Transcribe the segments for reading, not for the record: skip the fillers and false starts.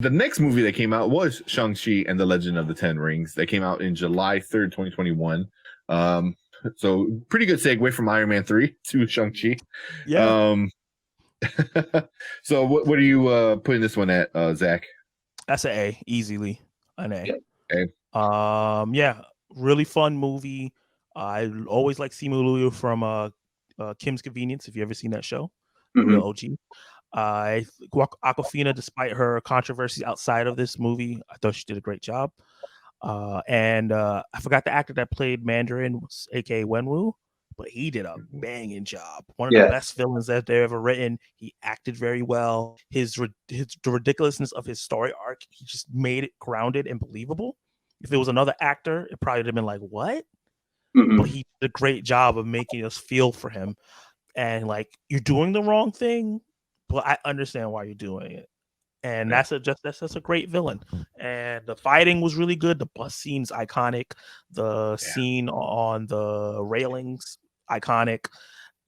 The next movie that came out was Shang-Chi and the Legend of the Ten Rings. That came out in July 3rd, 2021. So pretty good segue from Iron Man 3 to Shang-Chi. Yeah. So what are you putting this one at, Zach? That's an A, easily an A. A. Yeah, really fun movie. I always like Simu Liu from Kim's Convenience. If you ever seen that show, real OG. Aquafina, despite her controversy outside of this movie, I thought she did a great job. And I forgot the actor that played Mandarin, aka Wenwu, but he did a banging job. One of the best villains that they've ever written. He acted very well. The ridiculousness of his story arc, he just made it grounded and believable. If it was another actor, it probably would have been like, what? But he did a great job of making us feel for him. And like, you're doing the wrong thing, but I understand why you're doing it. And that's a great villain. And the fighting was really good. The bus scene's iconic. The scene on the railings, iconic.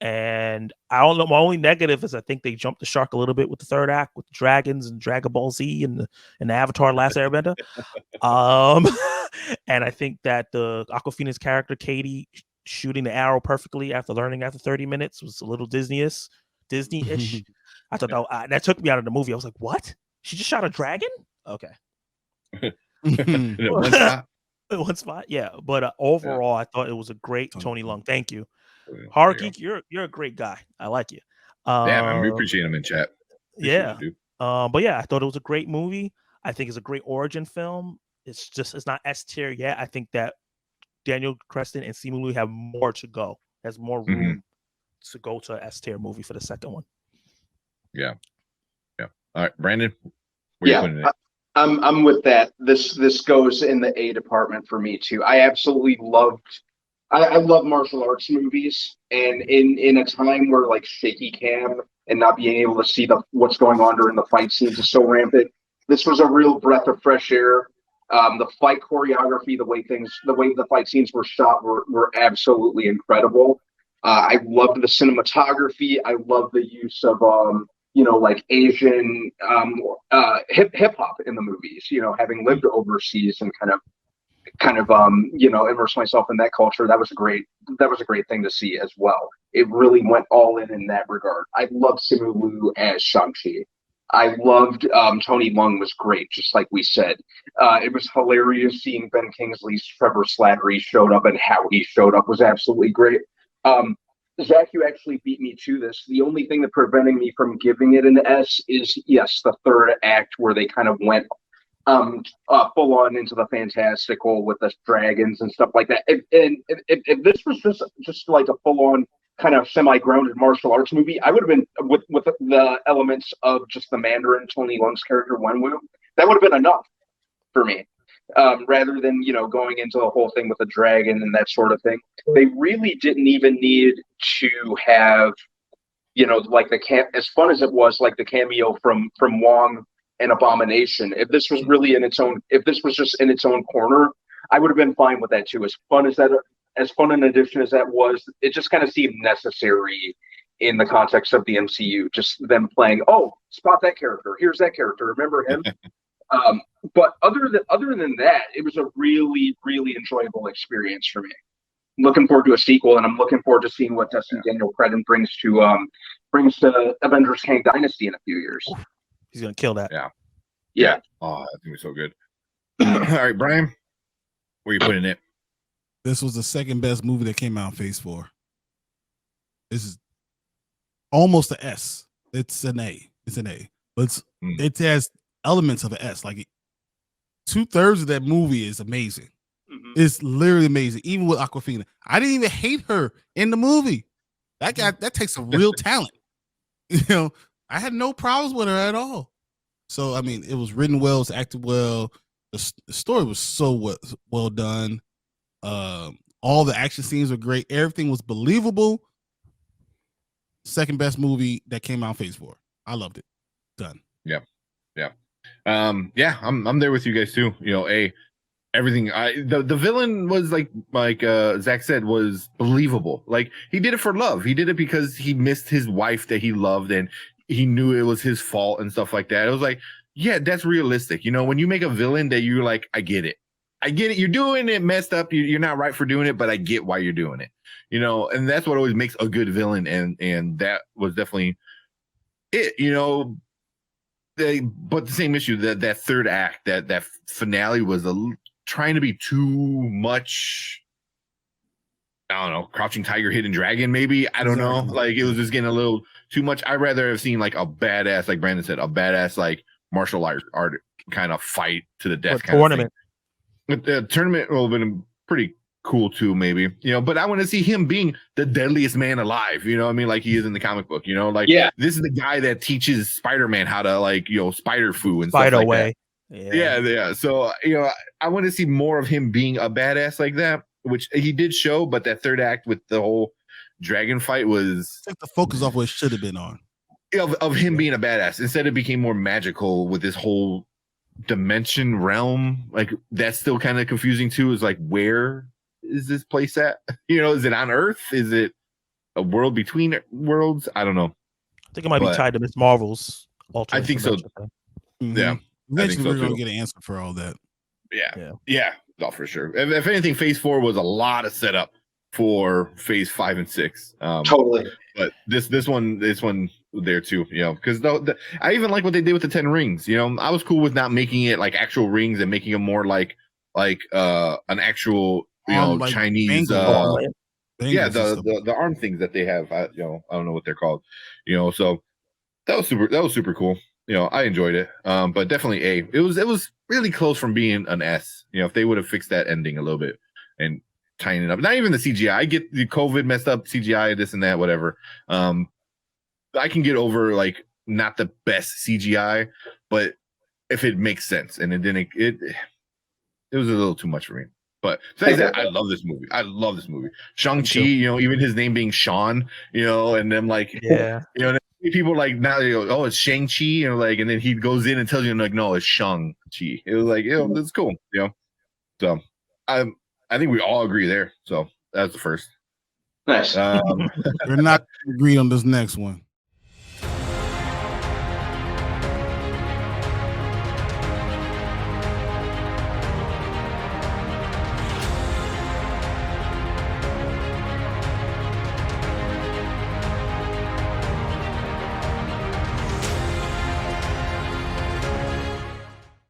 And I don't know. My only negative is I think they jumped the shark a little bit with the third act with the dragons and Dragon Ball Z and the Avatar Last Airbender. And I think that the Aquafina's character Katie shooting the arrow perfectly after 30 minutes was a little Disney-ish. I thought that took me out of the movie. I was like, what? She just shot a dragon? Okay. One spot, yeah. But overall, I thought it was a great Tony Lung. Thank you. Horror Geek, you're a great guy. I like you. Man, we appreciate him in chat. But yeah, I thought it was a great movie. I think it's a great origin film. It's not S tier yet. I think that Daniel Creston and Simu Liu have more to go. Has more room to go to an S tier movie for the second one. Yeah. All right, Brandon. Where you putting it? I'm with that. This goes in the A department for me too. I absolutely loved. I love martial arts movies, and in a time where like shaky cam and not being able to see what's going on during the fight scenes is so rampant. This was a real breath of fresh air. The fight choreography, the way the fight scenes were shot were absolutely incredible. I loved the cinematography. I loved the use of like Asian hip hop in the movies. Having lived overseas and kind of immerse myself in that culture. That was a great thing to see as well. It really went all in that regard. I loved Simu Liu as Shang-Chi. I loved Tony Lung was great, just like we said. It was hilarious seeing Ben Kingsley's Trevor Slattery showed up, and how he showed up was absolutely great. Zach, you actually beat me to this. The only thing that preventing me from giving it an S is, yes, the third act where they kind of went full on into the fantastical with the dragons and stuff like that. If this was just like a full on kind of semi-grounded martial arts movie, I would have been with the elements of just the Mandarin, Tony Lung's character Wenwu. That would have been enough for me. Rather than going into the whole thing with the dragon and that sort of thing. They really didn't even need to have like as fun as it was, like the cameo from Wong and Abomination. If this was just in its own corner, I would have been fine with that too. As fun an addition as that was, it just kind of seemed necessary in the context of the MCU. Just them playing, oh, spot that character, here's that character, remember him. But other than that, it was a really, really enjoyable experience for me. I'm looking forward to a sequel, and I'm looking forward to seeing what Daniel Cretton brings to Avengers Kang Dynasty in a few years. He's gonna kill that. Yeah. Oh, that thing was so good. All right, Brian, where you putting it? This was the second best movie that came out in Phase 4. This is almost an S. It's an A. But it has elements of an S. Like 2/3 of that movie is amazing. It's literally amazing. Even with Aquafina, I didn't even hate her in the movie. That takes some real talent. I had no problems with her at all. So I mean, it was written well, it was acted well. The story was so well done. All the action scenes were great. Everything was believable. Second best movie that came out in Phase 4. I loved it. Done. Yeah. I'm there with you guys too. Everything. The villain was like Zach said, was believable. Like, he did it for love. He did it because he missed his wife that he loved, and he knew it was his fault and stuff like that. It was like, yeah, that's realistic. You know, when you make a villain that you're like, I get it. You're doing it messed up. You're not right for doing it, but I get why you're doing it. You know, and that's what always makes a good villain. And that was definitely it. You know, but the same issue that third act, that finale was trying to be too much. I don't know, Crouching Tiger, Hidden Dragon, maybe. I don't know. Like, it was just getting a little too much. I'd rather have seen like a badass, like Brandon said, a badass like martial art kind of fight to the death kind tournament. of thing. But the tournament will have been pretty cool too, maybe. You know, but I want to see him being the deadliest man alive. You know what I mean? Like he is in the comic book. You know, like this is the guy that teaches Spider-Man how to like, you know, spider foo and Spider stuff like way. that. Yeah. So, you know, I want to see more of him being a badass like that, which he did show, but that third act with the whole dragon fight was take the focus off what it should have been on. Of him being a badass. Instead, it became more magical with this whole dimension realm. Like that's still kind of confusing too. Is like, where is this place at? You know, is it on Earth? Is it a world between worlds? I don't know. I think it might be tied to Miss Marvel's alternate. I think so. Mm-hmm. Yeah. Eventually, we're going to get an answer for all that. Yeah. No, for sure. If anything, Phase 4 was a lot of setup for Phase 5 and 6. Totally. But this one there too, you know, because I even like what they did with the 10 rings. You know, I was cool with not making it like actual rings and making them more like an actual, you know, like Chinese the arm things that they have. I don't know what they're called. You know, so that was super cool. You know, I enjoyed it. But definitely A. It was really close from being an S. You know, if they would have fixed that ending a little bit and tying it up. Not even the CGI. I get the COVID messed up CGI, this and that, whatever. I can get over like not the best CGI, but if it makes sense, and it didn't, it was a little too much for me. But besides that, I love this movie. Shang-Chi, you know, even his name being Sean, you know, and then like, you know, people like now they go, oh, it's Shang-Chi, you know, like, and then he goes in and tells you like, no, it's Shang-Chi. It was like, you know, that's cool, you know. So I think we all agree there. So that's the first. Nice. We're not agreed on this next one.